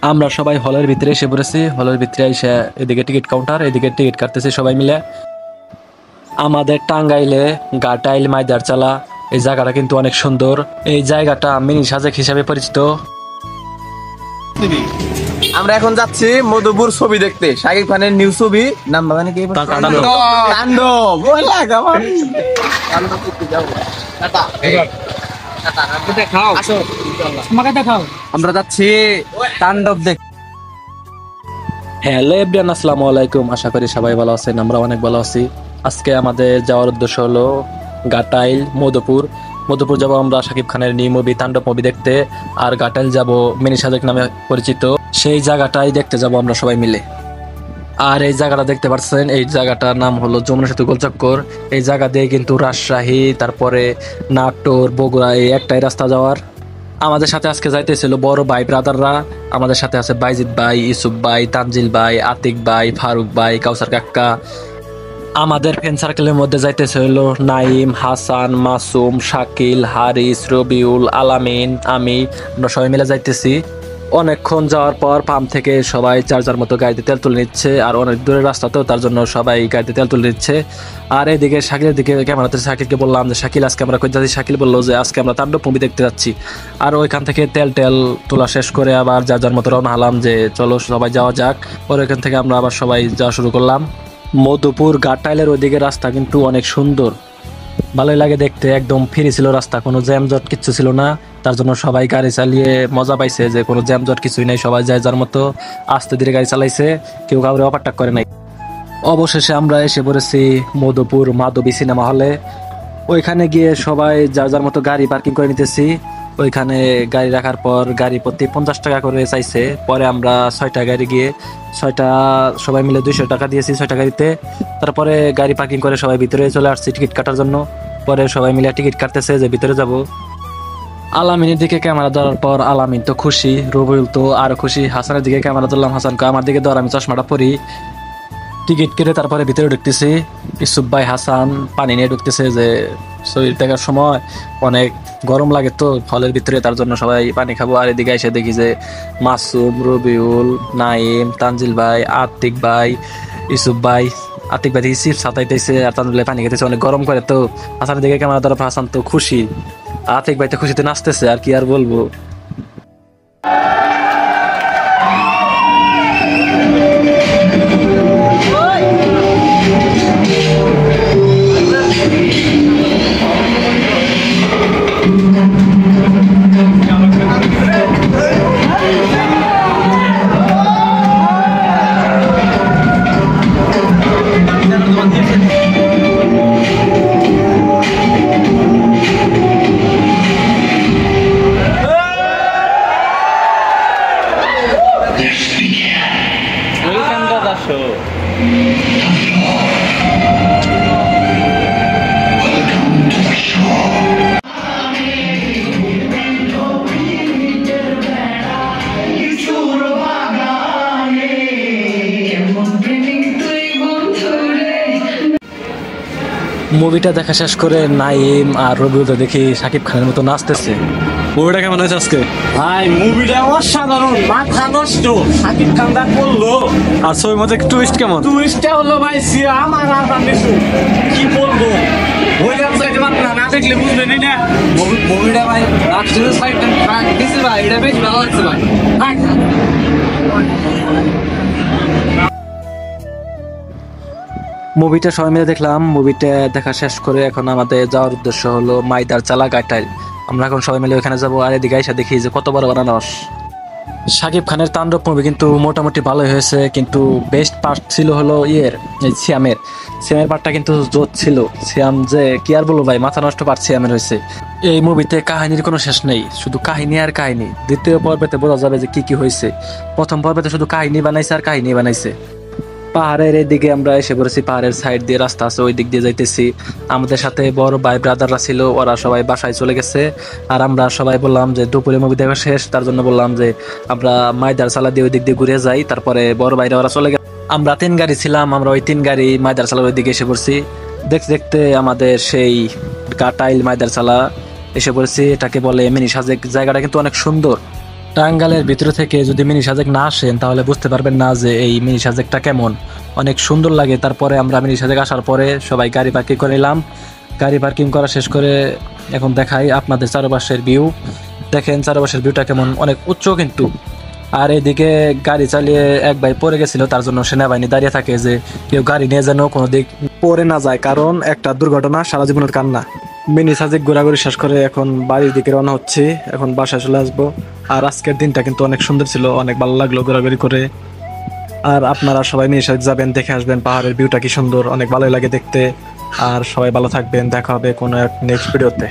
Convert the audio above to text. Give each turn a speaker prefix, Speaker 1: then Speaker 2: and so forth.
Speaker 1: আমরা সবাই হলের ভিতরে এসে পড়েছি। হলের ভিতরে এসে এদিকে টিকিট কাউন্টার, এদিকে টিকিট কাটতেছি সবাই মিলে। আমাদের টাঙ্গাইলে ঘাটাইল মাইদার চালা এই জায়গাটা কিন্তু অনেক সুন্দর। এই জায়গাটা মিনি সাজেক হিসাবে পরিচিত।
Speaker 2: আমরা এখন যাচ্ছি মধুপুর ছবি দেখতে, শাকিব খানের নিউ ছবি। নাম মানে কি? তাণ্ডব। আমরা যাচ্ছি তাণ্ডব দেখ।
Speaker 1: হ্যালো এভরিওয়ান, আসসালামু আলাইকুম। আশা করি সবাই ভালো আছেন, আমরা অনেক ভালো আছি। আজকে আমাদের যাওয়ার উদ্দেশ্য হলো ঘাটাইল মধুপুর। মধুপুর যাবো আমরা শাকিব খানের নিউ মুভি তাণ্ডব মুভি দেখতে, আর ঘাটাইল যাব মিনি সাজেক নামে পরিচিত সেই জায়গাটাই দেখতে যাব আমরা সবাই মিলে। আর এই জায়গাটা দেখতে পাচ্ছেন, এই জায়গাটার নাম হলো যমুনা সেতু গোলচক্কর। এই জায়গা দিয়ে কিন্তু রাজশাহী, তারপরে নাটোর, বগুড়া এই একটাই রাস্তা যাওয়ার। আমাদের সাথে আজকে যাইতেছিল বড় ভাই ব্রাদাররা। আমাদের সাথে আছে বাইজিৎ ভাই, ইউসুফ ভাই, তানজিল ভাই, আতিক ভাই, ফারুক ভাই, কাউসার কাক্কা। আমাদের ফ্রেন্ড সার্কেলের মধ্যে যাইতেছে হলো নাইম, হাসান, মাসুম, শাকিল, হারিস, রবিউল, আলামিন, আমরা সবাই মিলে যাইতেছি। অনেকক্ষণ যাওয়ার পর পাম্প থেকে সবাই যার যার মতো গাড়িতে তেল তুলে নিচ্ছে, আর অনেক দূরের রাস্তাতেও তার জন্য সবাই গাড়িতে তেল তুলে নিচ্ছে। আর এইদিকে শাকিলের দিকে ক্যামেরাতে শাকিলকে বললাম যে শাকিল আজকে আমরা কই যাচ্ছি। শাকিল বললো যে আজকে আমরা তাণ্ডব মুভি দেখতে যাচ্ছি। আর ওইখান থেকে তেল তোলা শেষ করে আবার যার যার মতো রওনা হলাম যে চলো সবাই যাওয়া যাক। পরে ওইখান থেকে আমরা আবার সবাই যাওয়া শুরু করলাম। মধুপুর ঘাটাইলের ওইদিকে রাস্তা কিন্তু অনেক সুন্দর, ভালোই লাগে দেখতে। একদম ফ্রি ছিল রাস্তা, কোনো জ্যামজট কিচ্ছু ছিল না। তার জন্য সবাই গাড়ি চালিয়ে মজা পাইছে যে কোনো জ্যামজট কিছুই নাই, সবাই যায় যার মতো আস্তে ধীরে গাড়ি চালাইছে, কেউ কাউরে ওভারটেক করে নাই। অবশেষে আমরা এসে পড়েছি মধুপুর মাধবী সিনেমা হলে। ওইখানে গিয়ে সবাই যার যার মতো গাড়ি পার্কিং করে নিতেছি। ওইখানে গাড়ি রাখার পর গাড়ি প্রতি 50 টাকা করে চাইছে। পরে আমরা 6টা গাড়ি গিয়ে 6টা সবাই মিলে 200 টাকা দিয়েছি 6টা গাড়িতে। তারপরে গাড়ি পার্কিং করে সবাই ভিতরে চলে আসছি টিকিট কাটার জন্য। পরে সবাই মিলে টিকিট কাটতেছে যে ভিতরে যাব। আলামিনের দিকে ক্যামেরা ধরার পর আলামিন তো খুশি, রবিউল তো আরো খুশি। হাসানের দিকে ক্যামেরা ধরলাম, হাসানকে আমার দিকে ধর, আমি চশমাটা পরি। টিকিট কেটে তারপরে ভিতরে ঢুকতেছি। ইউসুফ ভাই, হাসান পানি নিয়ে ঢুকতেছে যে শরীর দেখার সময় অনেক গরম লাগে তো হলের ভিতরে, তার জন্য সবাই পানি খাবো। আর এদিকে এসে দেখি যে মাসুম, রবিউল, নাইম, তানজিল ভাই, আতিক ভাই, ইউসুফ ভাই। আতিক ভাই দেখি চিপস হাতাইতেছে আর তানজিল ভাই পানি খেতেছে, অনেক গরম করে তো। হাসানের দিকে ক্যামেরা ধরার পর হাসান তো খুশি, আতিক ভাই তো খুশিতে নাচতেছে, আর কি আর বলবো। মুভিটা দেখা শেষ করে নাইম আর রবিউল দেখি শাকিব খানের মতো নাচতেছে। মুভিটা কেমন হয়েছে আজকে?
Speaker 3: ভাই মুভিটা অসাধারণ, মাথা নষ্ট। শাকিব খান দা করলো।
Speaker 1: আর ছবির মধ্যে টুইস্ট কেমন?
Speaker 3: টুইস্টটা হলো ভাই আমার আর কিছু কি বলবো, বললাম তো এটা মাত্র না দেখলে বুঝবেন না। মুভিটা ভাই লাস্টের সাইডটা ট্র্যাক দিছে ভাই, এটা বেশ ভালো লাগছে ভাই।
Speaker 1: মুভিটা সবাই মিলে দেখলাম। মুভিটা দেখা শেষ করে এখন আমাদের যাওয়ার উদ্দেশ্য হলো মাইদার চালা ঘাটাইল। আমরা এখন সবাই মিলে ওখানে যাবো। আর এদিকে এসে দেখি যে কত বড় বানানস। শাকিব খানের তাণ্ডব মুভি কিন্তু মোটামুটি ভালোই হয়েছে, কিন্তু বেস্ট পার্ট ছিল হলো সিয়ামের পার্টটা কিন্তু জোর ছিল। সিয়াম যে কি আর বলবো ভাই, মাথা নষ্ট পার্ট সিয়ামের হয়েছে। এই মুভিতে কাহিনীর কোনো শেষ নেই, শুধু কাহিনী আর কাহিনী। দ্বিতীয় পর্বেতে বোঝা যাবে যে কি কি হয়েছে। প্রথম পর্বেতে শুধু কাহিনী বানাইছে আর কাহিনী বানাইছে। পাহাড়ের এদিকে আমরা এসে পড়েছি, পাহাড়ের সাইড দিয়ে রাস্তা আছে, ওই দিক দিয়ে যাইতেছি। আমাদের সাথে বড় ভাই ব্রাদাররা ছিল, ওরা সবাই বাসায় চলে গেছে। আর আমরা সবাই বললাম যে দুপুরে মুভি দেখা শেষ, তার জন্য বললাম যে আমরা মাইদার চালা দিয়ে ওই দিক দিয়ে ঘুরে যাই। তারপরে বড় ভাইরা ওরা চলে গেছে। আমরা 3 গাড়ি ছিলাম, আমরা ওই 3 গাড়ি মাইদার চালার ওই দিকে এসে পড়ছি। দেখতে দেখতে আমাদের সেই ঘাটাইল মাইদার চালা এসে পড়েছি। এটাকে বলে মিনি সাজেক। জায়গাটা কিন্তু অনেক সুন্দর, টাঙ্গাইলের ভিতরে থেকে যদি মিনি সাজেক না আসেন তাহলে বুঝতে পারবেন না যে এই মিনি সাজেকটা কেমন, অনেক সুন্দর লাগে। তারপরে আমরা মিনি সাজেক আসার পরে সবাই গাড়ি পার্কিং করে নিলাম। গাড়ি পার্কিং করা শেষ করে এখন দেখাই আপনাদের চারপাশের ভিউ। দেখেন চারপাশের ভিউটা কেমন, অনেক উচ্চ কিন্তু। আর এদিকে গাড়ি চালিয়ে এক ভাই পড়ে গেছিল, তার জন্য সেনাবাহিনী দাঁড়িয়ে থাকে যে কেউ গাড়ি নিয়ে যেন কোনো দিক পড়ে না যায়, কারণ একটা দুর্ঘটনা সারা জীবনের কান্না। মিনি সাজেক ঘোরাঘুরি শেষ করে এখন বাড়ির দিকে রওনা হচ্ছে, এখন বাসায় চলে আসবো। আর আজকের দিনটা কিন্তু অনেক সুন্দর ছিল, অনেক ভালো লাগলো ঘোরাঘুরি করে। আর আপনারা সবাই মিনি সাজেক যাবেন, দেখে আসবেন পাহাড়ের ভিউটা কি সুন্দর, অনেক ভালোই লাগে দেখতে। আর সবাই ভালো থাকবেন, দেখা হবে কোনো এক নেক্সট ভিডিওতে।